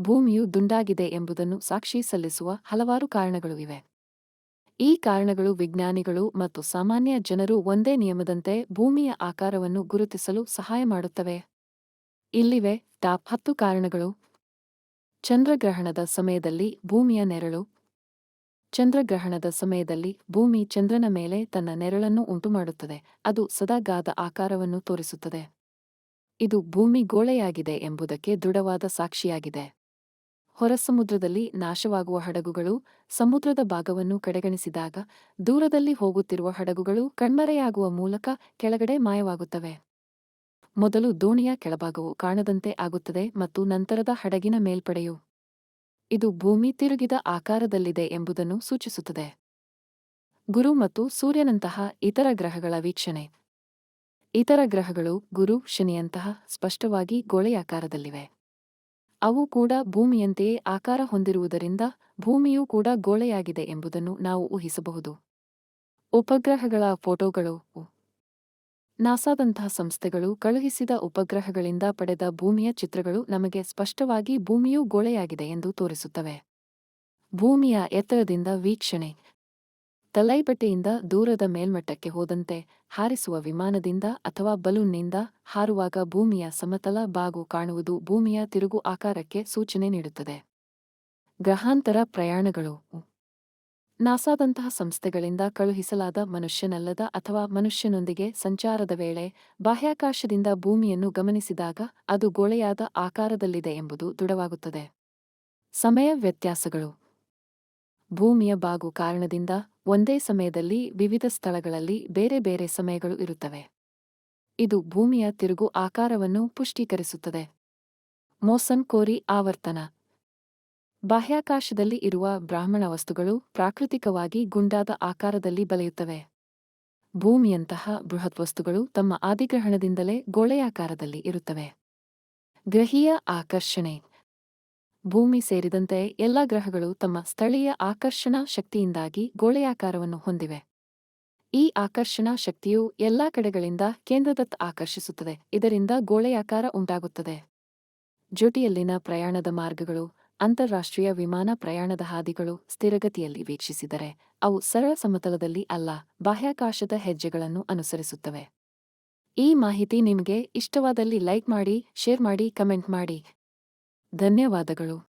ಭೂಮಿಯು ದುಂಡಾಗಿದೆ ಎಂಬುದನ್ನು ಸಾಕ್ಷಿ ಸಲ್ಲಿಸುವ ಹಲವಾರು ಕಾರಣಗಳು ಇವೆ. ಈ ಕಾರಣಗಳು ವಿಜ್ಞಾನಿಗಳು ಮತ್ತು ಸಾಮಾನ್ಯ ಜನರು ಒಂದೇ ನಿಯಮದಂತೆ ಭೂಮಿಯ ಆಕಾರವನ್ನು ಗುರುತಿಸಲು ಸಹಾಯ ಮಾಡುತ್ತವೆ. ಇಲ್ಲಿವೆ ಟಾಪ್ 10 ಕಾರಣಗಳು. ಚಂದ್ರಗ್ರಹಣದ ಸಮಯದಲ್ಲಿ ಭೂಮಿಯ ನೆರಳು. ಚಂದ್ರಗ್ರಹಣದ ಸಮಯದಲ್ಲಿ ಭೂಮಿ ಚಂದ್ರನ ಮೇಲೆ ತನ್ನ ನೆರಳನ್ನು ಉಂಟುಮಾಡುತ್ತದೆ. ಅದು ಸದಾಗಾದ ಆಕಾರವನ್ನು ತೋರಿಸುತ್ತದೆ. ಇದು ಭೂಮಿ ಗೋಳೆಯಾಗಿದೆ ಎಂಬುದಕ್ಕೆ ದೃಢವಾದ ಸಾಕ್ಷಿಯಾಗಿದೆ. ಹೊರಸಮುದ್ರದಲ್ಲಿ ನಾಶವಾಗುವ ಹಡಗುಗಳು ಸಮುದ್ರದ ಭಾಗವನ್ನು ಕಡೆಗಣಿಸಿದಾಗ ದೂರದಲ್ಲಿ ಹೋಗುತ್ತಿರುವ ಹಡಗುಗಳು ಕಣ್ಮರೆಯಾಗುವ ಮೂಲಕ ಕೆಳಗಡೆ ಮಾಯವಾಗುತ್ತವೆ. ಮೊದಲು ದೋಣಿಯ ಕೆಳಭಾಗವು ಕಾಣದಂತೆ ಆಗುತ್ತದೆ ಮತ್ತು ನಂತರದ ಹಡಗಿನ ಮೇಲ್ಪಡೆಯು. ಇದು ಭೂಮಿ ತಿರುಗಿದ ಆಕಾರದಲ್ಲಿದೆ ಎಂಬುದನ್ನು ಸೂಚಿಸುತ್ತದೆ. ಗುರು ಮತ್ತು ಸೂರ್ಯನಂತಹ ಇತರ ಗ್ರಹಗಳ ವೀಕ್ಷಣೆ. ಇತರ ಗ್ರಹಗಳು ಗುರು, ಶನಿಯಂತಹ ಸ್ಪಷ್ಟವಾಗಿ ಗೋಳೆಯಾಕಾರದಲ್ಲಿವೆ. ಅವು ಕೂಡ ಭೂಮಿಯಂತೆಯೇ ಆಕಾರ ಹೊಂದಿರುವುದರಿಂದ ಭೂಮಿಯೂ ಕೂಡ ಗೋಳೆಯಾಗಿದೆ ಎಂಬುದನ್ನು ನಾವು ಊಹಿಸಬಹುದು. ಉಪಗ್ರಹಗಳ ಫೋಟೋಗಳು. ನಾಸಾದಂತಹ ಸಂಸ್ಥೆಗಳು ಕಳುಹಿಸಿದ ಉಪಗ್ರಹಗಳಿಂದ ಪಡೆದ ಭೂಮಿಯ ಚಿತ್ರಗಳು ನಮಗೆ ಸ್ಪಷ್ಟವಾಗಿ ಭೂಮಿಯು ಗೋಳೆಯಾಗಿದೆ ಎಂದು ತೋರಿಸುತ್ತವೆ. ಭೂಮಿಯ ಎತ್ತರದಿಂದ ವೀಕ್ಷಣೆ. ತಲೈಬಟ್ಟೆಯಿಂದ ದೂರದ ಮೇಲ್ಮಟ್ಟಕ್ಕೆ ಹೋದಂತೆ ಹಾರಿಸುವ ವಿಮಾನದಿಂದ ಅಥವಾ ಬಲೂನ್ನಿಂದ ಹಾರುವಾಗ ಭೂಮಿಯ ಸಮತಲ ಬಾಗು ಕಾಣುವುದು ಭೂಮಿಯ ತಿರುಗು ಆಕಾರಕ್ಕೆ ಸೂಚನೆ ನೀಡುತ್ತದೆ. ಗ್ರಹಾಂತರ ಪ್ರಯಾಣಗಳು. ನಾಸಾದಂತಹ ಸಂಸ್ಥೆಗಳಿಂದ ಕಳುಹಿಸಲಾದ ಮನುಷ್ಯನಲ್ಲದ ಅಥವಾ ಮನುಷ್ಯನೊಂದಿಗೆ ಸಂಚಾರದ ವೇಳೆ ಬಾಹ್ಯಾಕಾಶದಿಂದ ಭೂಮಿಯನ್ನು ಗಮನಿಸಿದಾಗ ಅದು ಗೋಳೆಯಾದ ಆಕಾರದಲ್ಲಿದೆ ಎಂಬುದು ದೃಢವಾಗುತ್ತದೆ. ಸಮಯ ವ್ಯತ್ಯಾಸಗಳು. ಭೂಮಿಯ ಬಾಗು ಕಾರಣದಿಂದ ಒಂದೇ ಸಮಯದಲ್ಲಿ ವಿವಿಧ ಸ್ಥಳಗಳಲ್ಲಿ ಬೇರೆ ಬೇರೆ ಸಮಯಗಳು ಇರುತ್ತವೆ. ಇದು ಭೂಮಿಯ ತಿರುಗು ಆಕಾರವನ್ನು ಪುಷ್ಟೀಕರಿಸುತ್ತದೆ. ಮೋಸನ್ ಕೋರಿ ಆವರ್ತನ. ಬಾಹ್ಯಾಕಾಶದಲ್ಲಿ ಇರುವ ಬ್ರಾಹ್ಮಣ ವಸ್ತುಗಳು ಪ್ರಾಕೃತಿಕವಾಗಿ ಗುಂಡಾದ ಆಕಾರದಲ್ಲಿ ಬಲೆಯುತ್ತವೆ. ಭೂಮಿಯಂತಹ ಬೃಹತ್ ವಸ್ತುಗಳು ತಮ್ಮ ಆದಿಗ್ರಹಣದಿಂದಲೇ ಗೋಳೆಯಾಕಾರದಲ್ಲಿ ಇರುತ್ತವೆ. ಗ್ರಹೀಯ ಆಕರ್ಷಣೆ. ಭೂಮಿ ಸೇರಿದಂತೆ ಎಲ್ಲ ಗ್ರಹಗಳು ತಮ್ಮ ಸ್ಥಳೀಯ ಆಕರ್ಷಣಾ ಶಕ್ತಿಯಿಂದಾಗಿ ಗೋಳೆಯಾಕಾರವನ್ನು ಹೊಂದಿವೆ. ಈ ಆಕರ್ಷಣಾ ಶಕ್ತಿಯು ಎಲ್ಲಾ ಕಡೆಗಳಿಂದ ಕೇಂದ್ರದತ್ತ ಆಕರ್ಷಿಸುತ್ತದೆ. ಇದರಿಂದ ಗೋಳೆಯಾಕಾರ ಉಂಟಾಗುತ್ತದೆ. ಜೊತೆಯಲ್ಲಿನ ಪ್ರಯಾಣದ ಮಾರ್ಗಗಳು. ಅಂತಾರಾಷ್ಟ್ರೀಯ ವಿಮಾನ ಪ್ರಯಾಣದ ಹಾದಿಗಳು ಸ್ಥಿರಗತಿಯಲ್ಲಿ ವೀಕ್ಷಿಸಿದರೆ ಅವು ಸರಳ ಸಮತಲದಲ್ಲಿ ಅಲ್ಲ, ಬಾಹ್ಯಾಕಾಶದ ಹೆಜ್ಜೆಗಳನ್ನು ಅನುಸರಿಸುತ್ತವೆ. ಈ ಮಾಹಿತಿ ನಿಮಗೆ ಇಷ್ಟವಾದಲ್ಲಿ ಲೈಕ್ ಮಾಡಿ, ಶೇರ್ ಮಾಡಿ, ಕಮೆಂಟ್ ಮಾಡಿ. ಧನ್ಯವಾದಗಳು.